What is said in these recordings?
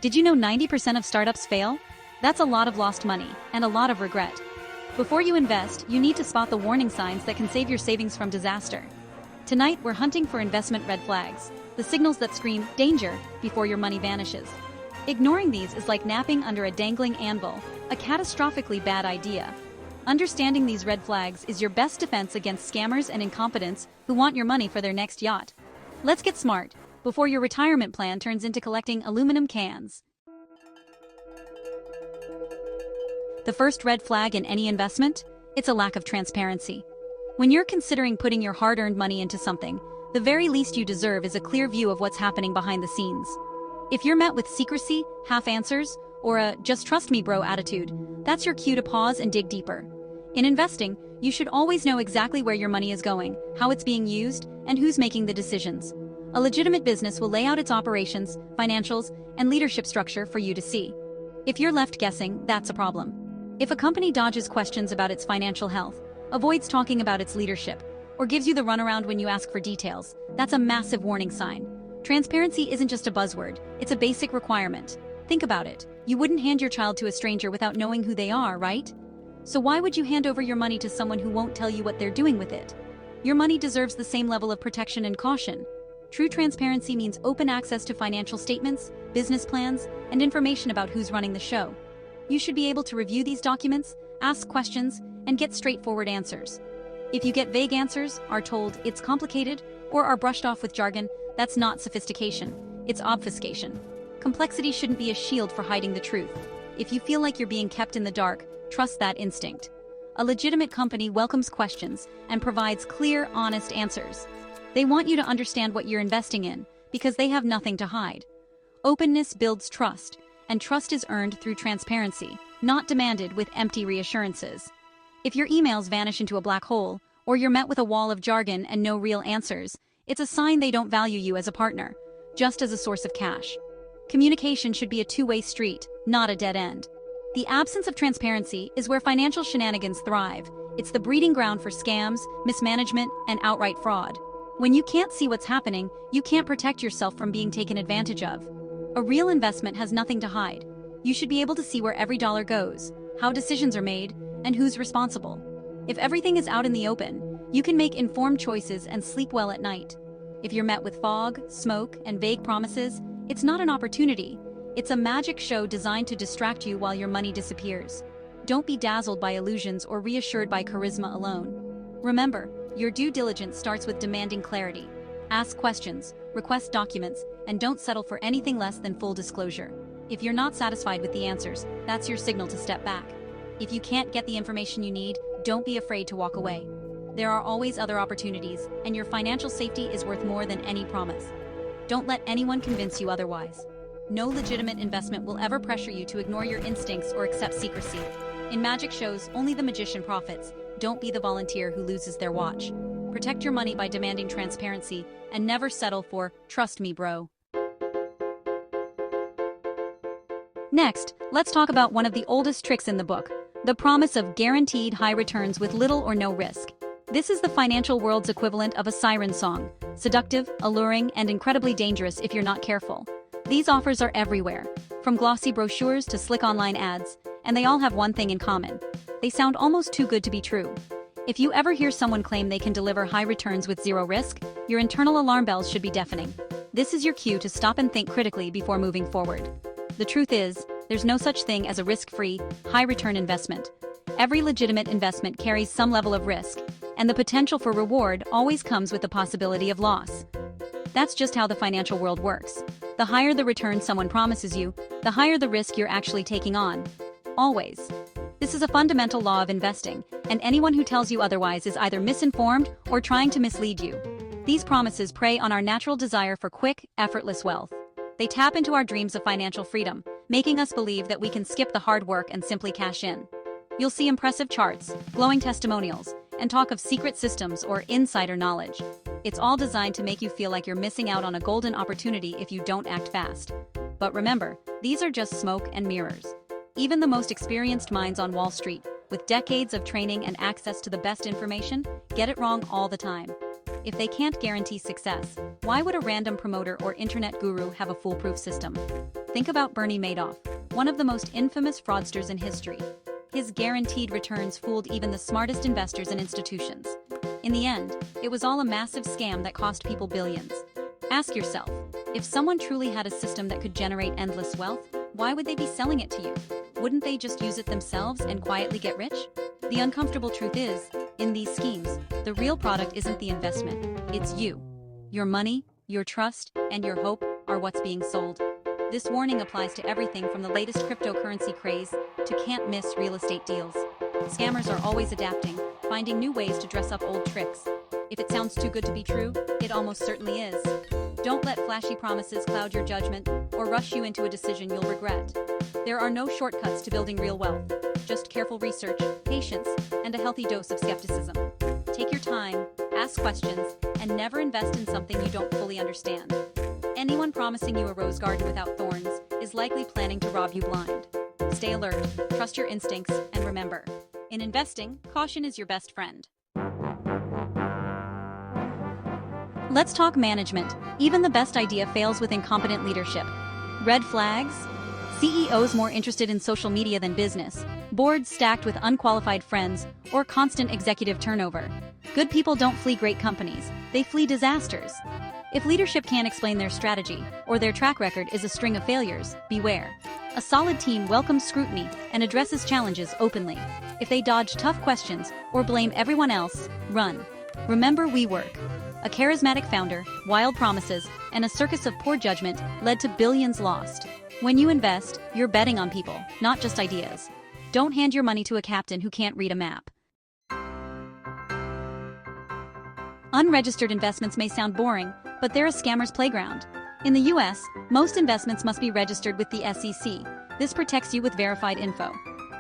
Did you know 90% of startups fail? That's a lot of lost money and a lot of regret. Before you invest, you need to spot the warning signs that can save your savings from disaster. Tonight, we're hunting for investment red flags, the signals that scream danger before your money vanishes. Ignoring these is like napping under a dangling anvil, a catastrophically bad idea. Understanding these red flags is your best defense against scammers and incompetents who want your money for their next yacht. Let's get smart before your retirement plan turns into collecting aluminum cans. The first red flag in any investment? It's a lack of transparency. When you're considering putting your hard-earned money into something, the very least you deserve is a clear view of what's happening behind the scenes. If you're met with secrecy, half answers, or a just trust me bro attitude, that's your cue to pause and dig deeper. In investing, you should always know exactly where your money is going, how it's being used, and who's making the decisions. A legitimate business will lay out its operations, financials, and leadership structure for you to see. If you're left guessing, that's a problem. If a company dodges questions about its financial health, avoids talking about its leadership, or gives you the runaround when you ask for details, that's a massive warning sign. Transparency isn't just a buzzword, it's a basic requirement. Think about it. You wouldn't hand your child to a stranger without knowing who they are, right? So why would you hand over your money to someone who won't tell you what they're doing with it? Your money deserves the same level of protection and caution. True transparency means open access to financial statements, business plans, and information about who's running the show. You should be able to review these documents, ask questions, and get straightforward answers. If you get vague answers, are told it's complicated, or are brushed off with jargon, that's not sophistication, it's obfuscation. Complexity shouldn't be a shield for hiding the truth. If you feel like you're being kept in the dark, trust that instinct. A legitimate company welcomes questions and provides clear, honest answers. They want you to understand what you're investing in, because they have nothing to hide. Openness builds trust, and trust is earned through transparency, not demanded with empty reassurances. If your emails vanish into a black hole, or you're met with a wall of jargon and no real answers, it's a sign they don't value you as a partner, just as a source of cash. Communication should be a two-way street, not a dead end. The absence of transparency is where financial shenanigans thrive. It's the breeding ground for scams, mismanagement, and outright fraud. When you can't see what's happening, you can't protect yourself from being taken advantage of. A real investment has nothing to hide. You should be able to see where every dollar goes, how decisions are made, and who's responsible. If everything is out in the open, you can make informed choices and sleep well at night. If you're met with fog, smoke, and vague promises, it's not an opportunity. It's a magic show designed to distract you while your money disappears. Don't be dazzled by illusions or reassured by charisma alone. Remember, your due diligence starts with demanding clarity. Ask questions, request documents, and don't settle for anything less than full disclosure. If you're not satisfied with the answers, that's your signal to step back. If you can't get the information you need, don't be afraid to walk away. There are always other opportunities, and your financial safety is worth more than any promise. Don't let anyone convince you otherwise. No legitimate investment will ever pressure you to ignore your instincts or accept secrecy. In magic shows, only the magician profits. Don't be the volunteer who loses their watch. Protect your money by demanding transparency, and never settle for, trust me, bro. Next, let's talk about one of the oldest tricks in the book, the promise of guaranteed high returns with little or no risk. This is the financial world's equivalent of a siren song, seductive, alluring, and incredibly dangerous if you're not careful. These offers are everywhere, from glossy brochures to slick online ads, and they all have one thing in common. They sound almost too good to be true. If you ever hear someone claim they can deliver high returns with zero risk, your internal alarm bells should be deafening. This is your cue to stop and think critically before moving forward. The truth is, there's no such thing as a risk-free, high-return investment. Every legitimate investment carries some level of risk, and the potential for reward always comes with the possibility of loss. That's just how the financial world works. The higher the return someone promises you, the higher the risk you're actually taking on. Always. This is a fundamental law of investing, and anyone who tells you otherwise is either misinformed or trying to mislead you. These promises prey on our natural desire for quick, effortless wealth. They tap into our dreams of financial freedom, making us believe that we can skip the hard work and simply cash in. You'll see impressive charts, glowing testimonials, and talk of secret systems or insider knowledge. It's all designed to make you feel like you're missing out on a golden opportunity if you don't act fast. But remember, these are just smoke and mirrors. Even the most experienced minds on Wall Street, with decades of training and access to the best information, get it wrong all the time. If they can't guarantee success, why would a random promoter or internet guru have a foolproof system? Think about Bernie Madoff, one of the most infamous fraudsters in history. His guaranteed returns fooled even the smartest investors and institutions. In the end, it was all a massive scam that cost people billions. Ask yourself, if someone truly had a system that could generate endless wealth, why would they be selling it to you? Wouldn't they just use it themselves and quietly get rich? The uncomfortable truth is, in these schemes, the real product isn't the investment, it's you. Your money, your trust, and your hope are what's being sold. This warning applies to everything from the latest cryptocurrency craze to can't-miss real estate deals. Scammers are always adapting, finding new ways to dress up old tricks. If it sounds too good to be true, it almost certainly is. Don't let flashy promises cloud your judgment or rush you into a decision you'll regret. There are no shortcuts to building real wealth, just careful research, patience, and a healthy dose of skepticism. Take your time, ask questions, and never invest in something you don't fully understand. Anyone promising you a rose garden without thorns is likely planning to rob you blind. Stay alert, trust your instincts, and remember, in investing, caution is your best friend. Let's talk management. Even the best idea fails with incompetent leadership. Red flags? CEOs more interested in social media than business, boards stacked with unqualified friends, or constant executive turnover. Good people don't flee great companies, they flee disasters. If leadership can't explain their strategy, or their track record is a string of failures, beware. A solid team welcomes scrutiny and addresses challenges openly. If they dodge tough questions or blame everyone else, run. Remember WeWork. A charismatic founder, wild promises, and a circus of poor judgment led to billions lost. When you invest, you're betting on people, not just ideas. Don't hand your money to a captain who can't read a map. Unregistered investments may sound boring, but they're a scammer's playground. In the US, most investments must be registered with the SEC. This protects you with verified info.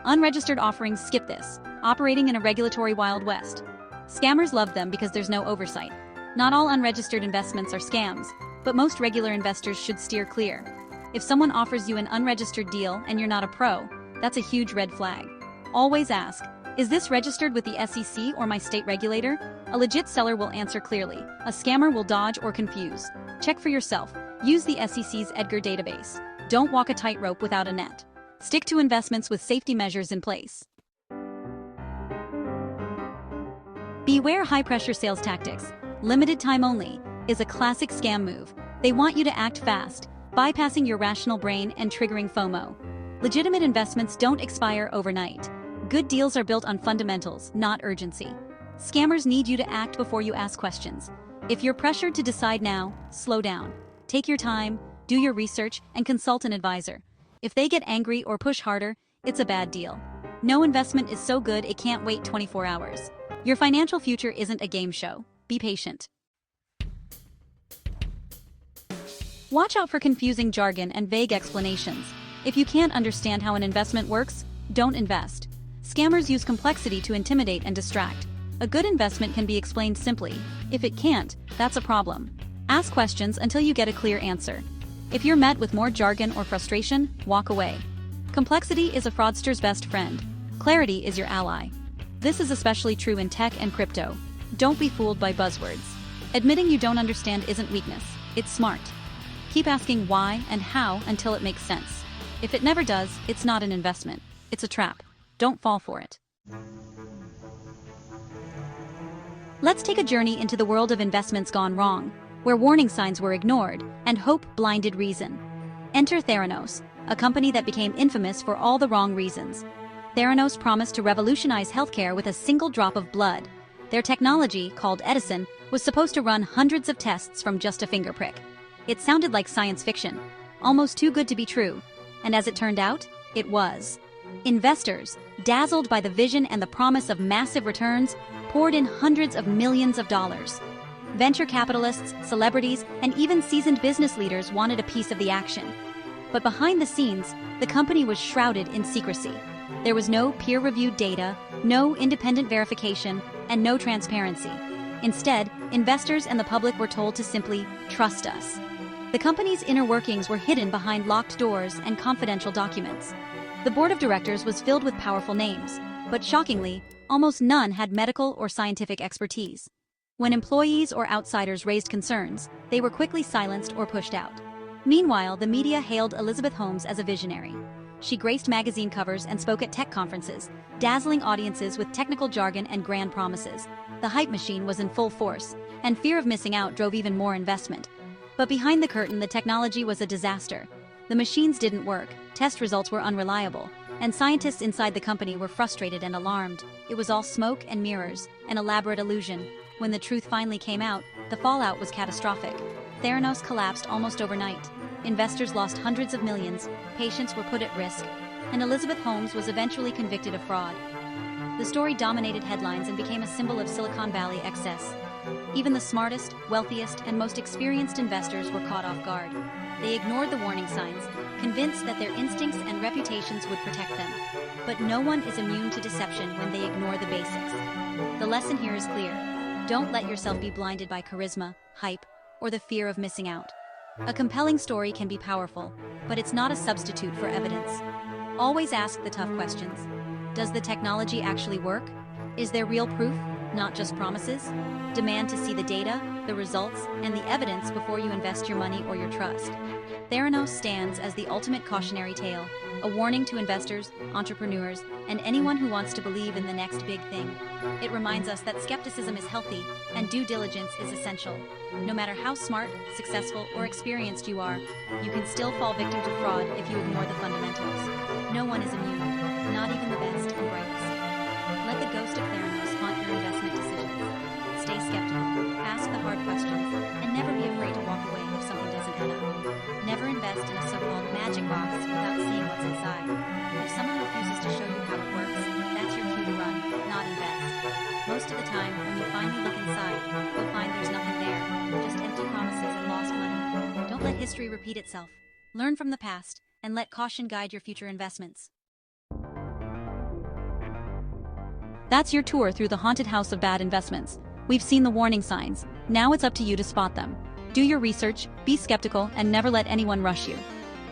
Unregistered offerings skip this, operating in a regulatory Wild West. Scammers love them because there's no oversight. Not all unregistered investments are scams, but most regular investors should steer clear. If someone offers you an unregistered deal and you're not a pro, that's a huge red flag. Always ask, is this registered with the SEC or my state regulator? A legit seller will answer clearly. A scammer will dodge or confuse. Check for yourself. Use the SEC's Edgar database. Don't walk a tightrope without a net. Stick to investments with safety measures in place. Beware high-pressure sales tactics. Limited time only is a classic scam move. They want you to act fast, bypassing your rational brain and triggering FOMO. Legitimate investments don't expire overnight. Good deals are built on fundamentals, not urgency. Scammers need you to act before you ask questions. If you're pressured to decide now, slow down. Take your time, do your research, and consult an advisor. If they get angry or push harder, it's a bad deal. No investment is so good it can't wait 24 hours. Your financial future isn't a game show. Be patient. Watch out for confusing jargon and vague explanations. If you can't understand how an investment works, don't invest. Scammers use complexity to intimidate and distract. A good investment can be explained simply. If it can't, that's a problem. Ask questions until you get a clear answer. If you're met with more jargon or frustration, walk away. Complexity is a fraudster's best friend. Clarity is your ally. This is especially true in tech and crypto. Don't be fooled by buzzwords. Admitting you don't understand isn't weakness, it's smart. Keep asking why and how until it makes sense. If it never does, it's not an investment. It's a trap. Don't fall for it. Let's take a journey into the world of investments gone wrong, where warning signs were ignored and hope blinded reason. Enter Theranos, a company that became infamous for all the wrong reasons. Theranos promised to revolutionize healthcare with a single drop of blood. Their technology, called Edison, was supposed to run hundreds of tests from just a finger prick. It sounded like science fiction, almost too good to be true. And as it turned out, it was. Investors, dazzled by the vision and the promise of massive returns, poured in hundreds of millions of dollars. Venture capitalists, celebrities, and even seasoned business leaders wanted a piece of the action. But behind the scenes, the company was shrouded in secrecy. There was no peer-reviewed data, no independent verification, and no transparency. Instead, investors and the public were told to simply trust us. The company's inner workings were hidden behind locked doors and confidential documents. The board of directors was filled with powerful names, but shockingly, almost none had medical or scientific expertise. When employees or outsiders raised concerns, they were quickly silenced or pushed out. Meanwhile, the media hailed Elizabeth Holmes as a visionary. She graced magazine covers and spoke at tech conferences, dazzling audiences with technical jargon and grand promises. The hype machine was in full force, and fear of missing out drove even more investment. But behind the curtain, the technology was a disaster. The machines didn't work, test results were unreliable, and scientists inside the company were frustrated and alarmed. It was all smoke and mirrors, an elaborate illusion. When the truth finally came out, the fallout was catastrophic. Theranos collapsed almost overnight. Investors lost hundreds of millions, patients were put at risk, and Elizabeth Holmes was eventually convicted of fraud. The story dominated headlines and became a symbol of Silicon Valley excess. Even the smartest, wealthiest, and most experienced investors were caught off guard. They ignored the warning signs, convinced that their instincts and reputations would protect them. But no one is immune to deception when they ignore the basics. The lesson here is clear. Don't let yourself be blinded by charisma, hype, or the fear of missing out. A compelling story can be powerful, but it's not a substitute for evidence. Always ask the tough questions. Does the technology actually work? Is there real proof, not just promises? Demand to see the data, the results, and the evidence before you invest your money or your trust. Theranos stands as the ultimate cautionary tale, a warning to investors, entrepreneurs, and anyone who wants to believe in the next big thing. It reminds us that skepticism is healthy and due diligence is essential. No matter how smart, successful, or experienced you are, you can still fall victim to fraud if you ignore the fundamentals. No one is immune, not even the best and brightest. Let the ghost of Theranos haunt your investment decisions. Stay skeptical, ask the hard questions, and never be afraid to walk away if something doesn't add up. Never invest in a so-called magic box without seeing what's inside. If someone refuses to show you how it works, that's your cue to run, not invest. Most of the time, when you finally look inside, you'll find there's nothing there, just empty promises and lost money. Don't let history repeat itself. Learn from the past, and let caution guide your future investments. That's your tour through the haunted house of bad investments. We've seen the warning signs. Now it's up to you to spot them. Do your research, be skeptical, and never let anyone rush you.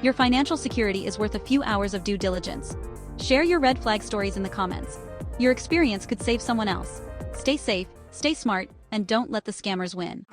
Your financial security is worth a few hours of due diligence. Share your red flag stories in the comments. Your experience could save someone else. Stay safe, stay smart, and don't let the scammers win.